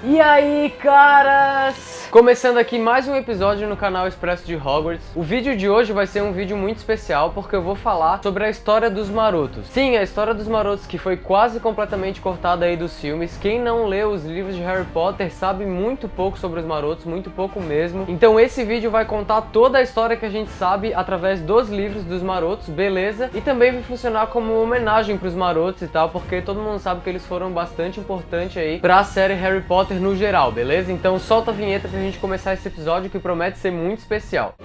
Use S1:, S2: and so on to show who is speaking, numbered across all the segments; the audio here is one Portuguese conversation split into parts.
S1: E aí, caras? Começando aqui mais um episódio no canal Expresso de Hogwarts. O vídeo de hoje vai ser um vídeo muito especial porque eu vou falar sobre a história dos Marotos. Sim, a história dos Marotos que foi quase completamente cortada aí dos filmes. Quem não leu os livros de Harry Potter sabe muito pouco sobre os Marotos, muito pouco mesmo. Então esse vídeo vai contar toda a história que a gente sabe através dos livros dos Marotos, beleza? E também vai funcionar como uma homenagem pros Marotos e tal, porque todo mundo sabe que eles foram bastante importantes aí pra série Harry Potter no geral, beleza? Então solta a vinheta pra gente começar esse episódio que promete ser muito especial.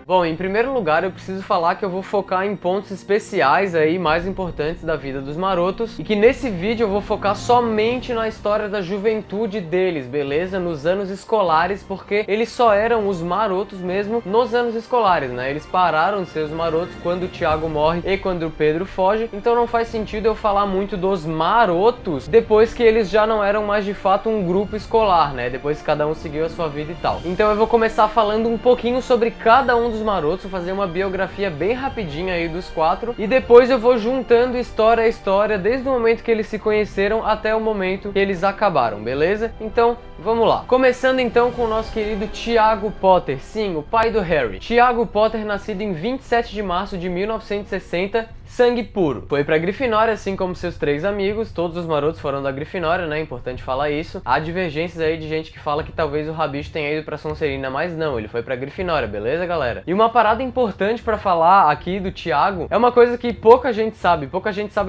S1: Bom, em primeiro lugar eu preciso falar que eu vou focar em pontos especiais aí, mais importantes da vida dos Marotos, e que nesse vídeo eu vou focar somente na história da juventude deles, beleza? Nos anos escolares, porque eles só eram os Marotos mesmo nos anos escolares, né? Eles pararam de ser os Marotos quando o Tiago morre e quando o Pedro foge, então não faz sentido eu falar muito dos Marotos depois que eles já não eram mais de fato um grupo escolar, né? Depois que cada um seguiu a sua vida e tal. Então eu vou começar falando um pouquinho sobre cada um dos Marotos, fazer uma biografia bem rapidinha aí dos quatro, e depois eu vou juntando história a história, desde o momento que eles se conheceram até o momento que eles acabaram, beleza? Então, vamos lá. Começando então com o nosso querido Tiago Potter, sim, o pai do Harry. Tiago Potter, nascido em 27 de março de 1960, sangue puro. Foi pra Grifinória, assim como seus três amigos. Todos os Marotos foram da Grifinória, né? Importante falar isso. Há divergências aí de gente que fala que talvez o Rabicho tenha ido pra Sonserina, mas não, ele foi pra Grifinória, beleza, galera? E uma parada importante pra falar aqui do Tiago é uma coisa que pouca gente sabe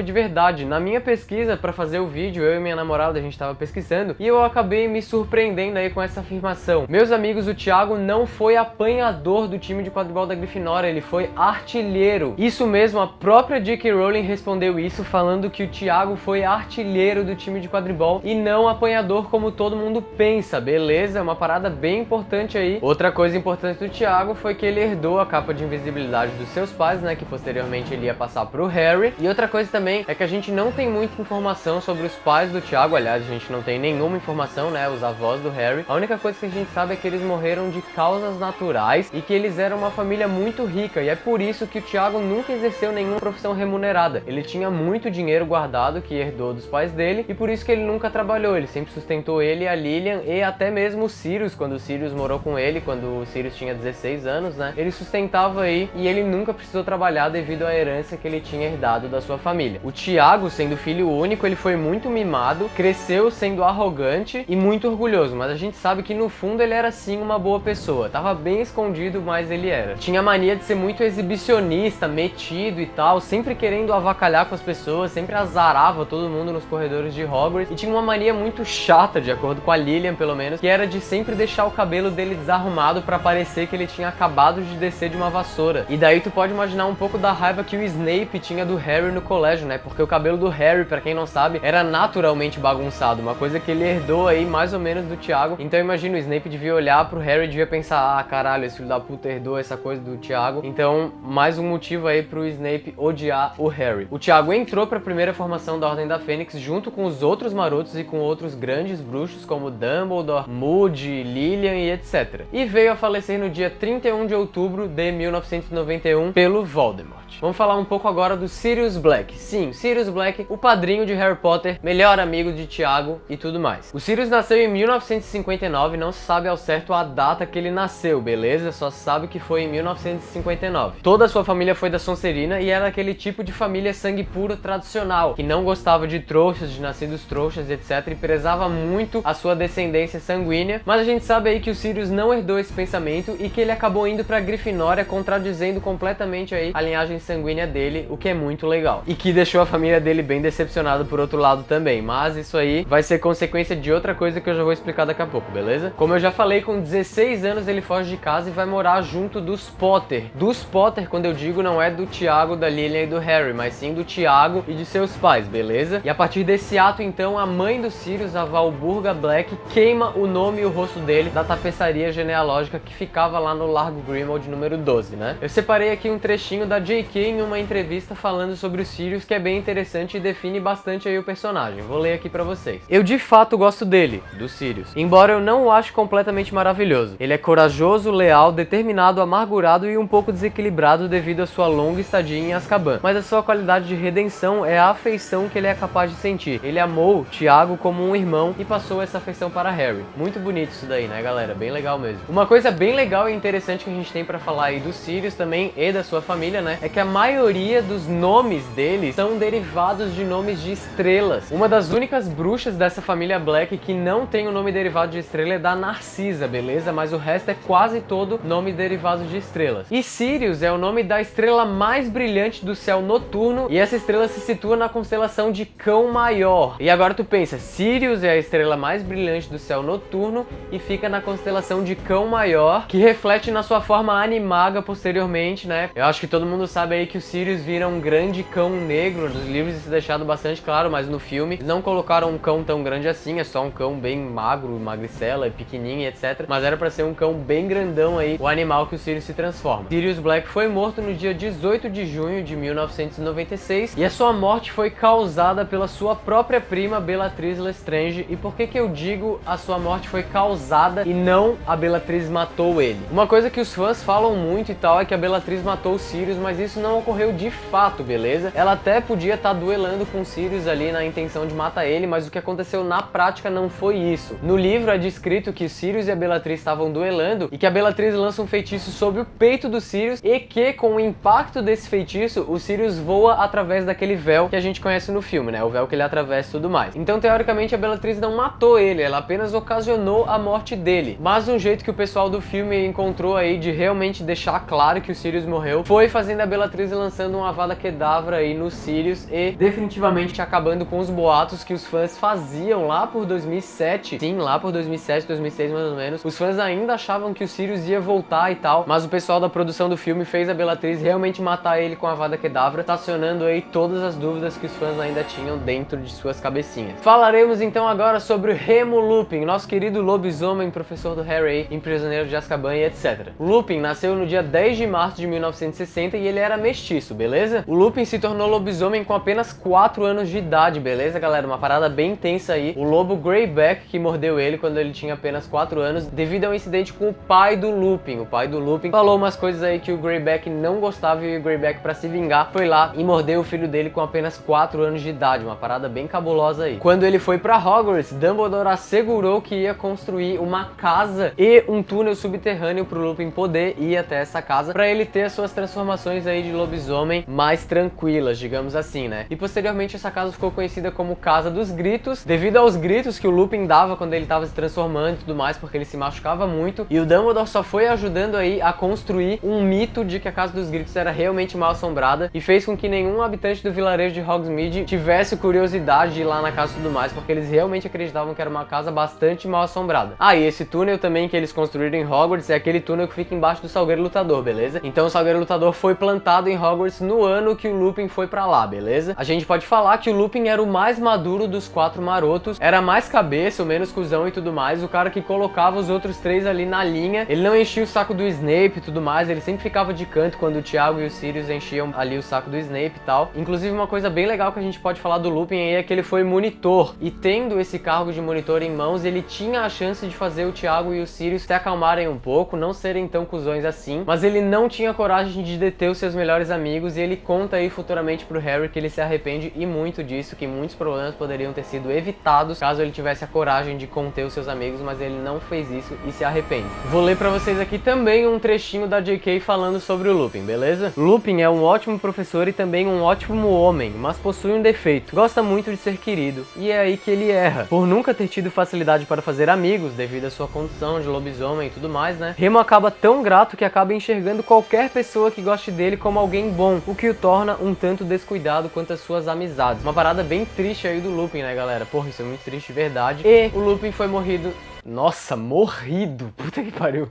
S1: de verdade. Na minha pesquisa pra fazer o vídeo, eu e minha namorada, a gente tava pesquisando, e eu acabei me surpreendendo aí com essa afirmação. Meus amigos, o Tiago não foi apanhador do time de quadribol da Grifinória, ele foi artilheiro. Isso mesmo, a própria J.K. Rowling respondeu isso, falando que o Tiago foi artilheiro do time de quadribol e não apanhador como todo mundo pensa, beleza? É uma parada bem importante aí. Outra coisa importante do Tiago foi que ele herdou a capa de invisibilidade dos seus pais, né, que posteriormente ele ia passar pro Harry. E outra coisa também é que a gente não tem muita informação sobre os pais do Tiago, aliás, a gente não tem nenhuma informação, né, os avós do Harry. A única coisa que a gente sabe é que eles morreram de causas naturais e que eles eram uma família muito rica, e é por isso que o Tiago nunca exerceu nenhuma profissão remunerada. Ele tinha muito dinheiro guardado que herdou dos pais dele, e por isso que ele nunca trabalhou. Ele sempre sustentou ele, a Lilian e até mesmo o Sirius, quando o Sirius morou com ele, quando o Sirius tinha 16 anos, né? Ele sustentava aí, e ele nunca precisou trabalhar devido à herança que ele tinha herdado da sua família. O Tiago, sendo filho único, ele foi muito mimado, cresceu sendo arrogante e muito orgulhoso, mas a gente sabe que no fundo ele era sim uma boa pessoa. Tava bem escondido, mas ele era. Tinha mania de ser muito exibicionista, metido e tal, sempre querendo avacalhar com as pessoas, sempre azarava todo mundo nos corredores de Hogwarts, e tinha uma mania muito chata, de acordo com a Lilian pelo menos, que era de sempre deixar o cabelo dele desarrumado pra parecer que ele tinha acabado de descer de uma vassoura. E daí tu pode imaginar um pouco da raiva que o Snape tinha do Harry no colégio, né? Porque o cabelo do Harry, pra quem não sabe, era naturalmente bagunçado, uma coisa que ele herdou aí mais ou menos do Tiago. Então imagina, o Snape devia olhar pro Harry e devia pensar: ah, caralho, esse filho da puta herdou essa coisa do Tiago. Então, mais um motivo aí pro Snape odiar o Harry. O Tiago entrou para a primeira formação da Ordem da Fênix junto com os outros Marotos e com outros grandes bruxos como Dumbledore, Moody, Lilian e etc. E veio a falecer no dia 31 de outubro de 1991 pelo Voldemort. Vamos falar um pouco agora do Sirius Black. Sim, Sirius Black, o padrinho de Harry Potter, melhor amigo de Tiago e tudo mais. O Sirius nasceu em 1959, não se sabe ao certo a data que ele nasceu, beleza? Só se sabe que foi em 1959. Toda a sua família foi da Sonserina e era aquele tipo de família sangue puro tradicional, que não gostava de trouxas, de nascidos trouxas, etc, e prezava muito a sua descendência sanguínea, mas a gente sabe aí que o Sirius não herdou esse pensamento e que ele acabou indo pra Grifinória, contradizendo completamente aí a linhagem sanguínea dele, o que é muito legal. E que deixou a família dele bem decepcionada por outro lado também, mas isso aí vai ser consequência de outra coisa que eu já vou explicar daqui a pouco, beleza? Como eu já falei, com 16 anos ele foge de casa e vai morar junto dos Potter. Dos Potter, quando eu digo, não é do Tiago, da Lilian família aí do Harry, mas sim do Tiago e de seus pais, beleza? E a partir desse ato, então, a mãe do Sirius, a Valburga Black, queima o nome e o rosto dele da tapeçaria genealógica que ficava lá no Largo Grimmauld número 12, né? Eu separei aqui um trechinho da J.K. em uma entrevista falando sobre o Sirius, que é bem interessante e define bastante aí o personagem. Vou ler aqui pra vocês. Eu de fato gosto dele, do Sirius, embora eu não o ache completamente maravilhoso. Ele é corajoso, leal, determinado, amargurado e um pouco desequilibrado devido à sua longa estadia em Azkaban. Mas a sua qualidade de redenção é a afeição que ele é capaz de sentir. Ele amou Tiago como um irmão e passou essa afeição para Harry. Muito bonito isso daí, né, galera? Bem legal mesmo. Uma coisa bem legal e interessante que a gente tem pra falar aí do Sirius também e da sua família, né, é que a maioria dos nomes deles são derivados de nomes de estrelas. Uma das únicas bruxas dessa família Black que não tem o nome derivado de estrela é da Narcisa, beleza? Mas o resto é quase todo nome derivado de estrelas. E Sirius é o nome da estrela mais brilhante do céu noturno e essa estrela se situa na constelação de Cão Maior. E agora tu pensa, Sirius é a estrela mais brilhante do céu noturno e fica na constelação de Cão Maior, que reflete na sua forma animaga posteriormente, né? Eu acho que todo mundo sabe aí que o Sirius vira um grande cão negro. Nos livros isso é deixado bastante claro, mas no filme eles não colocaram um cão tão grande assim, é só um cão bem magro, magricela, pequenininho, etc. Mas era pra ser um cão bem grandão aí, o animal que o Sirius se transforma. Sirius Black foi morto no dia 18 de junho de 1996 e a sua morte foi causada pela sua própria prima Bellatrix Lestrange. E por que eu digo a sua morte foi causada e não a Bellatrix matou ele? Uma coisa que os fãs falam muito e tal é que a Bellatrix matou o Sirius, mas isso não ocorreu de fato, beleza? Ela até podia estar duelando com o Sirius ali na intenção de matar ele, mas o que aconteceu na prática não foi isso. No livro é descrito que Sirius e a Bellatrix estavam duelando e que a Bellatrix lança um feitiço sobre o peito do Sirius e que, com o impacto desse feitiço, o Sirius voa através daquele véu que a gente conhece no filme, né? O véu que ele atravessa e tudo mais. Então, teoricamente, a Bellatrix não matou ele, ela apenas ocasionou a morte dele. Mas um jeito que o pessoal do filme encontrou aí de realmente deixar claro que o Sirius morreu foi fazendo a Bellatrix lançando um Avada Kedavra aí no Sirius e definitivamente acabando com os boatos que os fãs faziam lá por 2007. Sim, lá por 2007, 2006 mais ou menos. Os fãs ainda achavam que o Sirius ia voltar e tal, mas o pessoal da produção do filme fez a Bellatrix realmente matar ele com a Avada Kedavra, estacionando aí todas as dúvidas que os fãs ainda tinham dentro de suas cabecinhas. Falaremos então agora sobre o Remo Lupin, nosso querido lobisomem, professor do Harry em Prisioneiro de Azkaban e etc. O Lupin nasceu no dia 10 de março de 1960 e ele era mestiço, beleza? O Lupin se tornou lobisomem com apenas 4 anos de idade, beleza, galera? Uma parada bem intensa aí. O lobo Greyback que mordeu ele quando ele tinha apenas 4 anos, devido a um incidente com o pai do Lupin. O pai do Lupin falou umas coisas aí que o Greyback não gostava e o Greyback, pra se vingar, foi lá e mordeu o filho dele com apenas 4 anos de idade. Uma parada bem cabulosa aí. Quando ele foi pra Hogwarts, Dumbledore assegurou que ia construir uma casa e um túnel subterrâneo pro Lupin poder ir até essa casa, pra ele ter as suas transformações aí de lobisomem mais tranquilas, digamos assim, né? E posteriormente essa casa ficou conhecida como Casa dos Gritos, devido aos gritos que o Lupin dava quando ele tava se transformando e tudo mais, porque ele se machucava muito, e o Dumbledore só foi ajudando aí a construir um mito de que a Casa dos Gritos era realmente mal assombrada e fez com que nenhum habitante do vilarejo de Hogsmeade tivesse curiosidade de ir lá na casa e tudo mais, porque eles realmente acreditavam que era uma casa bastante mal assombrada. Ah, e esse túnel também que eles construíram em Hogwarts é aquele túnel que fica embaixo do Salgueiro Lutador, beleza? Então o Salgueiro Lutador foi plantado em Hogwarts no ano que o Lupin foi pra lá, beleza? A gente pode falar que o Lupin era o mais maduro dos 4 marotos, era mais cabeça, o menos cuzão e tudo mais, o cara que colocava os outros 3 ali na linha. Ele não enchia o saco do Snape e tudo mais, ele sempre ficava de canto quando o Tiago e o Sirius enchiam ali o saco do Snape e tal. Inclusive uma coisa bem legal que a gente pode falar do Lupin aí é que ele foi monitor, e tendo esse cargo de monitor em mãos, ele tinha a chance de fazer o Tiago e o Sirius se acalmarem um pouco, não serem tão cuzões assim, mas ele não tinha coragem de deter os seus melhores amigos, e ele conta aí futuramente pro Harry que ele se arrepende e muito disso, que muitos problemas poderiam ter sido evitados caso ele tivesse a coragem de conter os seus amigos, mas ele não fez isso e se arrepende. Vou ler pra vocês aqui também um trechinho da J.K. falando sobre o Lupin, beleza? Lupin é um ótimo professor e também um ótimo homem, mas possui um defeito: gosta muito de ser querido, e é aí que ele erra. Por nunca ter tido facilidade para fazer amigos, devido à sua condição de lobisomem e tudo mais, né? Remo acaba tão grato que acaba enxergando qualquer pessoa que goste dele como alguém bom, o que o torna um tanto descuidado quanto às suas amizades. Uma parada bem triste aí do Lupin, né, galera? Porra, isso é muito triste de verdade. E o Lupin foi morrido... Nossa, morrido! Puta que pariu!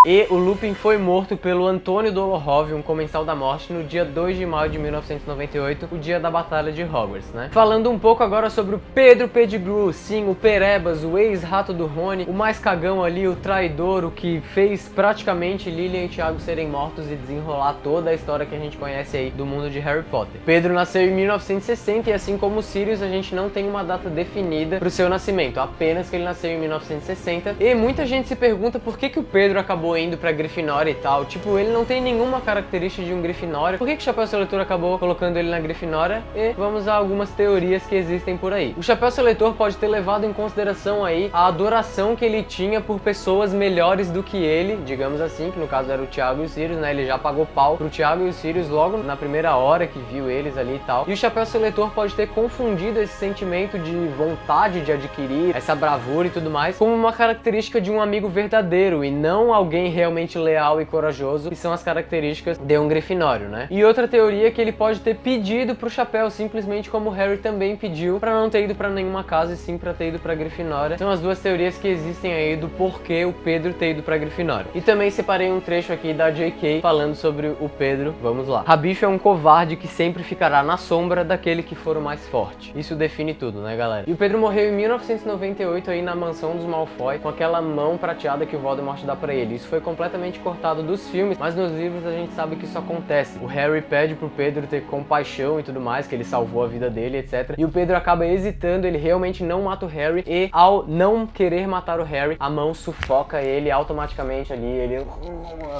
S1: E o Lupin foi morto pelo Antônio Dolohov, um comensal da morte, no dia 2 de maio de 1998, o dia da Batalha de Hogwarts, né? Falando um pouco agora sobre o Pedro Pettigrew, sim, o Perebas, o ex-rato do Rony, o mais cagão ali, o traidor, o que fez praticamente Lilian e Tiago serem mortos e desenrolar toda a história que a gente conhece aí do mundo de Harry Potter. Pedro nasceu em 1960 e assim como o Sirius, a gente não tem uma data definida pro seu nascimento, apenas que ele nasceu em 1960. E muita gente se pergunta por que o Pedro acabou indo pra Grifinória e tal. Tipo, ele não tem nenhuma característica de um Grifinória. Por que o Chapéu Seletor acabou colocando ele na Grifinória? E vamos a algumas teorias que existem por aí. O Chapéu Seletor pode ter levado em consideração aí a adoração que ele tinha por pessoas melhores do que ele, digamos assim, que no caso era o Tiago e o Sirius, né? Ele já pagou pau pro Tiago e o Sirius logo na primeira hora que viu eles ali e tal. E o Chapéu Seletor pode ter confundido esse sentimento de vontade de adquirir, essa bravura e tudo mais, como uma característica de um amigo verdadeiro e não alguém realmente leal e corajoso, que são as características de um Grifinório, né? E outra teoria é que ele pode ter pedido pro Chapéu, simplesmente como o Harry também pediu, pra não ter ido pra nenhuma casa e sim pra ter ido pra Grifinória. São as duas teorias que existem aí do porquê o Pedro ter ido pra Grifinória. E também separei um trecho aqui da J.K. falando sobre o Pedro. Vamos lá. Rabicho é um covarde que sempre ficará na sombra daquele que for o mais forte. Isso define tudo, né, galera? E o Pedro morreu em 1998 aí na mansão dos Malfoy, com aquela mão prateada que o Voldemort dá pra ele. Isso foi completamente cortado dos filmes, mas nos livros a gente sabe que isso acontece. O Harry pede pro Pedro ter compaixão e tudo mais, que ele salvou a vida dele, etc. E o Pedro acaba hesitando, ele realmente não mata o Harry, e ao não querer matar o Harry, a mão sufoca ele automaticamente ali, ele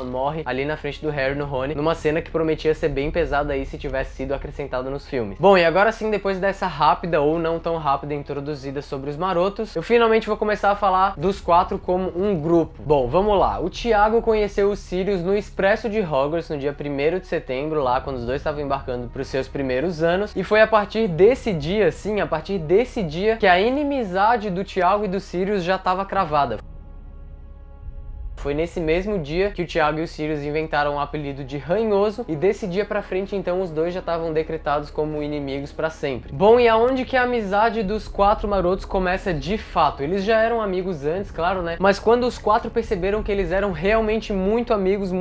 S1: morre ali na frente do Harry no Rony, numa cena que prometia ser bem pesada aí se tivesse sido acrescentada nos filmes. Bom, e agora sim, depois dessa rápida ou não tão rápida introduzida sobre os marotos, eu finalmente vou começar a falar dos quatro como um grupo. Bom, vamos lá. O Tiago conheceu o Sirius no Expresso de Hogwarts no dia 1º de setembro, lá quando os dois estavam embarcando para os seus primeiros anos, e foi a partir desse dia, sim, a partir desse dia, que a inimizade do Tiago e do Sirius já estava cravada. Foi nesse mesmo dia que o Tiago e o Sirius inventaram o apelido de Ranhoso, e desse dia pra frente então os dois já estavam decretados como inimigos pra sempre. Bom, e aonde que a amizade dos quatro marotos começa de fato? Eles já eram amigos antes, claro, né? Mas quando os quatro perceberam que eles eram realmente muito amigos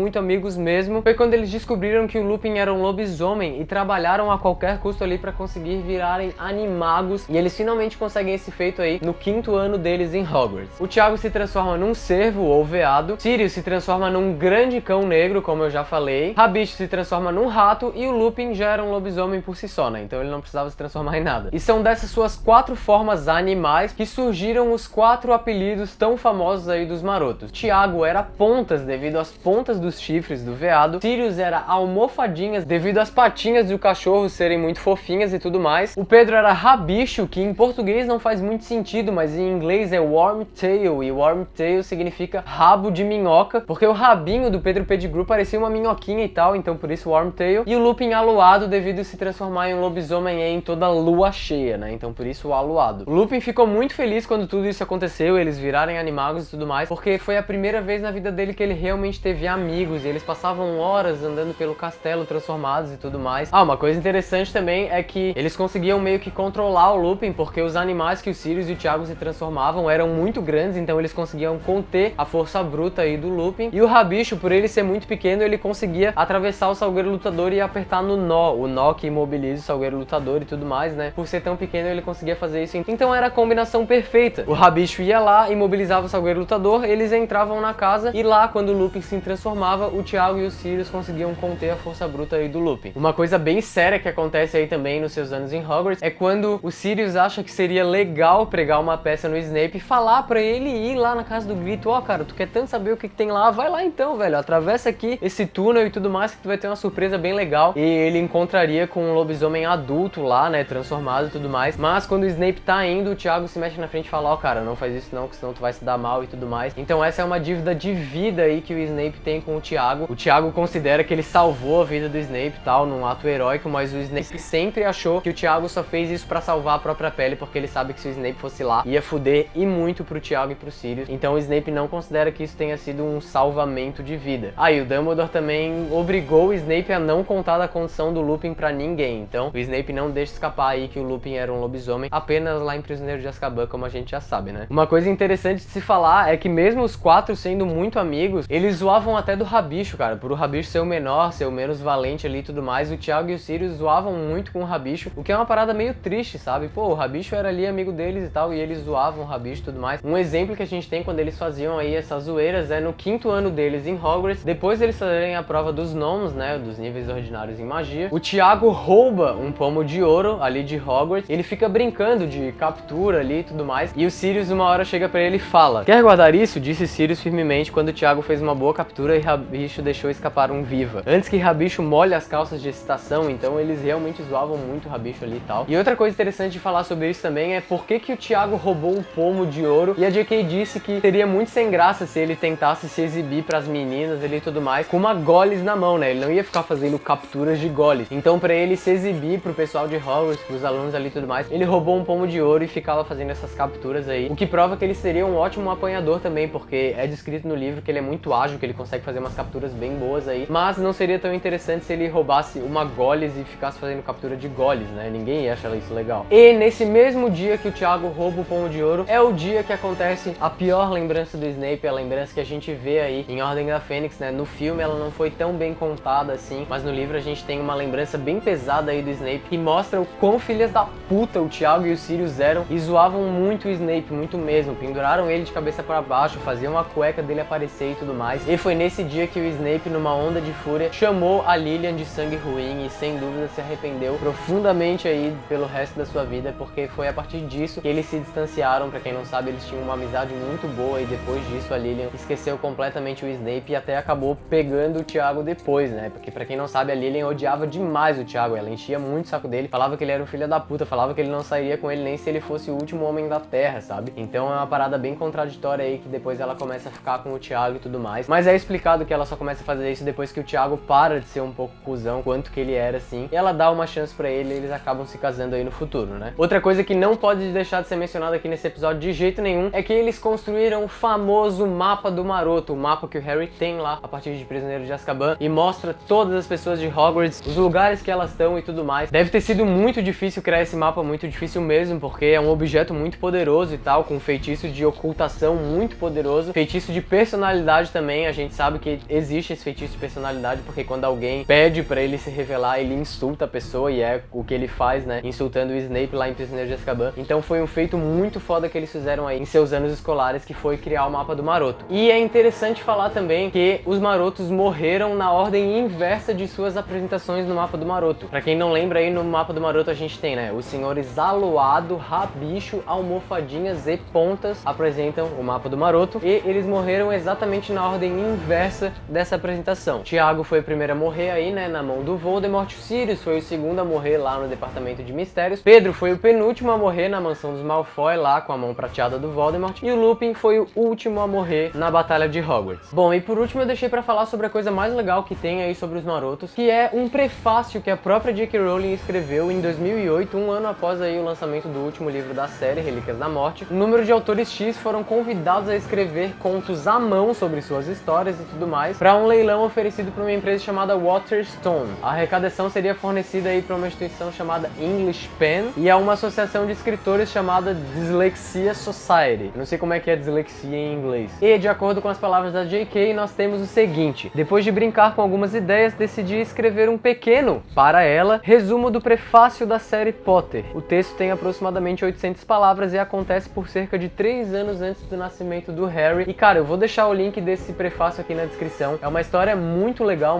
S1: mesmo, foi quando eles descobriram que o Lupin era um lobisomem e trabalharam a qualquer custo ali pra conseguir virarem animagos, e eles finalmente conseguem esse feito aí no 5º ano deles em Hogwarts. O Tiago se transforma num cervo ou veado, Sirius se transforma num grande cão negro, como eu já falei, Rabicho se transforma num rato e o Lupin já era um lobisomem por si só, né? Então ele não precisava se transformar em nada. E são dessas suas quatro formas animais que surgiram os quatro apelidos tão famosos aí dos marotos. Tiago era Pontas devido às pontas dos chifres do veado, Sirius era Almofadinhas devido às patinhas do cachorro serem muito fofinhas e tudo mais, o Pedro era Rabicho, que em português não faz muito sentido, mas em inglês é Wormtail, e Wormtail significa rabo de minhoca, porque o rabinho do Pedro Pettigrew parecia uma minhoquinha e tal, então por isso Wormtail. E o Lupin aluado devido a se transformar em um lobisomem em toda lua cheia, né? Então por isso o aluado. O Lupin ficou muito feliz quando tudo isso aconteceu, eles virarem animagos e tudo mais, porque foi a primeira vez na vida dele que ele realmente teve amigos, e eles passavam horas andando pelo castelo transformados e tudo mais. Ah, uma coisa interessante também é que eles conseguiam meio que controlar o Lupin, porque os animais que o Sirius e o Tiago se transformavam eram muito grandes, então eles conseguiam conter a força bruta aí do Lupin. E o Rabicho, por ele ser muito pequeno, ele conseguia atravessar o Salgueiro Lutador e apertar no nó, o nó que imobiliza o Salgueiro Lutador e tudo mais, né? Por ser tão pequeno, ele conseguia fazer isso. Então era a combinação perfeita. O Rabicho ia lá, imobilizava o Salgueiro Lutador, eles entravam na casa, e lá, quando o Lupin se transformava, o Tiago e o Sirius conseguiam conter a força bruta aí do Lupin. Uma coisa bem séria que acontece aí também nos seus anos em Hogwarts é quando o Sirius acha que seria legal pregar uma peça no Snape e falar pra ele ir lá na casa do Grito: ó, cara, tu quer tanto saber o que tem lá? Vai lá então, velho, atravessa aqui esse túnel e tudo mais, que tu vai ter uma surpresa bem legal. E ele encontraria com um lobisomem adulto lá, né, transformado e tudo mais. Mas quando o Snape tá indo, o Tiago se mexe na frente e fala: ó, cara, não faz isso não, que senão tu vai se dar mal e tudo mais. Então essa é uma dívida de vida aí que o Snape tem com o Tiago. O Tiago considera que ele salvou a vida do Snape e tal, num ato heróico, mas o Snape sempre achou que o Tiago só fez isso pra salvar a própria pele, porque ele sabe que se o Snape fosse lá, ia fuder e muito pro Tiago e pro Sirius. Então o Snape não considera que isso tenha sido um salvamento de vida. E o Dumbledore também obrigou o Snape a não contar da condição do Lupin pra ninguém. Então, o Snape não deixa escapar aí que o Lupin era um lobisomem apenas lá em Prisioneiro de Azkaban, como a gente já sabe, né? Uma coisa interessante de se falar é que mesmo os quatro sendo muito amigos, eles zoavam até do Rabicho, cara. Por o Rabicho ser o menor, ser o menos valente ali e tudo mais, o Tiago e o Sirius zoavam muito com o Rabicho, o que é uma parada meio triste, sabe? Pô, o Rabicho era ali amigo deles e tal, e eles zoavam o Rabicho e tudo mais. Um exemplo que a gente tem quando eles faziam aí essas zoeiras é no 5º ano deles em Hogwarts, depois deles fazerem a prova dos gnomos, né, dos níveis ordinários em magia, o Tiago rouba um pomo de ouro ali de Hogwarts, ele fica brincando de captura ali e tudo mais, e o Sirius uma hora chega pra ele e fala: "Quer guardar isso?", disse Sirius firmemente quando o Tiago fez uma boa captura e Rabicho deixou escapar um viva. Antes que Rabicho molhe as calças de excitação, então eles realmente zoavam muito o Rabicho ali e tal. E outra coisa interessante de falar sobre isso também é por que o Tiago roubou um pomo de ouro, e a JK disse que seria muito sem graça se ele tentasse se exibir pras meninas ali e tudo mais com uma goles na mão, né? Ele não ia ficar fazendo capturas de goles. Então pra ele se exibir pro pessoal de Hogwarts, pros alunos ali e tudo mais, ele roubou um pomo de ouro e ficava fazendo essas capturas aí, o que prova que ele seria um ótimo apanhador também, porque é descrito no livro que ele é muito ágil, que ele consegue fazer umas capturas bem boas aí, mas não seria tão interessante se ele roubasse uma goles e ficasse fazendo captura de goles, né? Ninguém ia achar isso legal. E nesse mesmo dia que o Tiago rouba o pomo de ouro, é o dia que acontece a pior lembrança do Snape, a lembrança que a gente vê aí em Ordem da Fênix, né? No filme ela não foi tão bem contada assim, mas no livro a gente tem uma lembrança bem pesada aí do Snape, que mostra o quão filhas da puta o Tiago e o Sirius eram e zoavam muito o Snape, muito mesmo. Penduraram ele de cabeça para baixo, faziam a cueca dele aparecer e tudo mais. E foi nesse dia que o Snape, numa onda de fúria, chamou a Lilian de sangue ruim e sem dúvida se arrependeu profundamente aí pelo resto da sua vida, porque foi a partir disso que eles se distanciaram. Pra quem não sabe, eles tinham uma amizade muito boa e depois disso a Lilian esqueceu completamente o Snape e até acabou pegando o Tiago depois, né? Porque pra quem não sabe, a Lilian odiava demais o Tiago, ela enchia muito o saco dele, falava que ele era um filho da puta, falava que ele não sairia com ele nem se ele fosse o último homem da Terra, sabe? Então é uma parada bem contraditória aí, que depois ela começa a ficar com o Tiago e tudo mais. Mas é explicado que ela só começa a fazer isso depois que o Tiago para de ser um pouco cuzão, quanto que ele era assim, e ela dá uma chance pra ele e eles acabam se casando aí no futuro, né? Outra coisa que não pode deixar de ser mencionada aqui nesse episódio de jeito nenhum é que eles construíram o famoso mapa do Maroto, o mapa que o Harry tem lá a partir de Prisioneiro de Azkaban, e mostra todas as pessoas de Hogwarts, os lugares que elas estão e tudo mais. Deve ter sido muito difícil criar esse mapa, muito difícil mesmo, porque é um objeto muito poderoso e tal, com feitiço de ocultação muito poderoso, feitiço de personalidade também. A gente sabe que existe esse feitiço de personalidade, porque quando alguém pede pra ele se revelar, ele insulta a pessoa, e é o que ele faz, né, insultando o Snape lá em Prisioneiro de Azkaban. Então foi um feito muito foda que eles fizeram aí em seus anos escolares, que foi criar o mapa do Maroto. E é interessante falar também que os Marotos morreram na ordem inversa de suas apresentações no mapa do Maroto. Pra quem não lembra, aí no mapa do Maroto a gente tem, né, os senhores Aloado, Rabicho, Almofadinhas e Pontas apresentam o mapa do Maroto, e eles morreram exatamente na ordem inversa dessa apresentação. Tiago foi o primeiro a morrer aí, né, na mão do Voldemort, Sirius foi o segundo a morrer lá no Departamento de Mistérios, Pedro foi o penúltimo a morrer na mansão dos Malfoy lá com a mão prateada do Voldemort, e o Lupin foi o último a morrer na batalha de Hogwarts. Bom, e por último eu deixei pra falar sobre a coisa mais legal que tem aí sobre os Marotos, que é um prefácio que a própria J.K. Rowling escreveu em 2008, um ano após aí o lançamento do último livro da série, Relíquias da Morte. Um número de autores X foram convidados a escrever contos à mão sobre suas histórias e tudo mais, para um leilão oferecido por uma empresa chamada Waterstone. A arrecadação seria fornecida aí para uma instituição chamada English Pen e a uma associação de escritores chamada Dyslexia Society. Não sei como é que é dislexia em inglês. E de acordo com as palavras da J.K., nós temos o seguinte: depois de brincar com algumas ideias, decidi escrever um pequeno, para ela, resumo do prefácio da série Potter. O texto tem aproximadamente 800 palavras e acontece por cerca de 3 anos antes do nascimento do Harry. E cara, eu vou deixar o link desse prefácio aqui na descrição. É uma história muito legal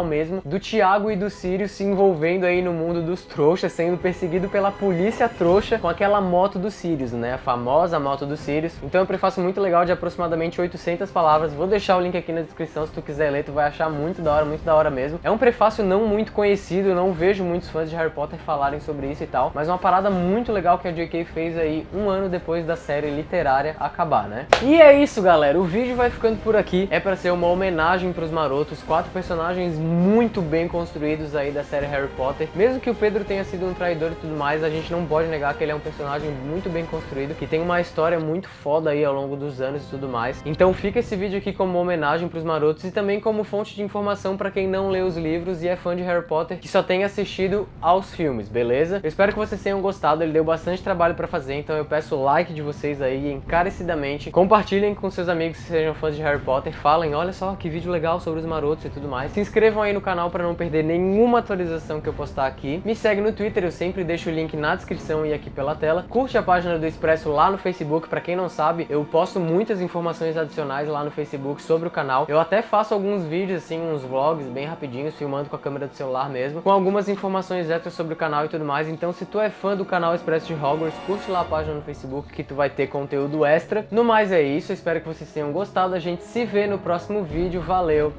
S1: mesmo, do Tiago e do Sirius se envolvendo aí no mundo dos trouxas, sendo perseguido pela polícia trouxa com aquela moto do Sirius, né, a famosa moto do Sirius. Então é um prefácio muito legal de aproximadamente 800 palavras. Vou deixar o link aqui na descrição, se tu quiser ler, tu vai achar muito da hora mesmo. É um prefácio não muito conhecido, eu não vejo muitos fãs de Harry Potter falarem sobre isso e tal, mas uma parada muito legal que a J.K. fez aí um ano depois da série literária acabar, né? E é isso, galera, o vídeo vai ficando por aqui. É pra ser uma homenagem pros Marotos, 4 personagens muito bem construídos aí da série Harry Potter. Mesmo que o Pedro tenha sido um traidor e tudo mais, a gente não pode negar que ele é um personagem muito bem construído, que tem uma história muito foda aí ao longo dos anos e tudo mais. Então Então fica esse vídeo aqui como homenagem pros marotos e também como fonte de informação pra quem não lê os livros e é fã de Harry Potter que só tem assistido aos filmes, beleza? Eu espero que vocês tenham gostado, ele deu bastante trabalho pra fazer, então eu peço o like de vocês aí encarecidamente. Compartilhem com seus amigos que sejam fãs de Harry Potter, falem, olha só que vídeo legal sobre os marotos e tudo mais. Se inscrevam aí no canal pra não perder nenhuma atualização que eu postar aqui. Me segue no Twitter, eu sempre deixo o link na descrição e aqui pela tela. Curte a página do Expresso lá no Facebook, pra quem não sabe, eu posto muitas informações adicionais lá no Facebook sobre o canal. Eu até faço alguns vídeos assim, uns vlogs bem rapidinhos, filmando com a câmera do celular mesmo, com algumas informações extras sobre o canal e tudo mais. Então se tu é fã do canal Expresso de Hogwarts, curte lá a página no Facebook que tu vai ter conteúdo extra. No mais é isso, eu espero que vocês tenham gostado, a gente se vê no próximo vídeo, valeu,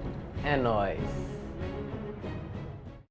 S1: é nóis!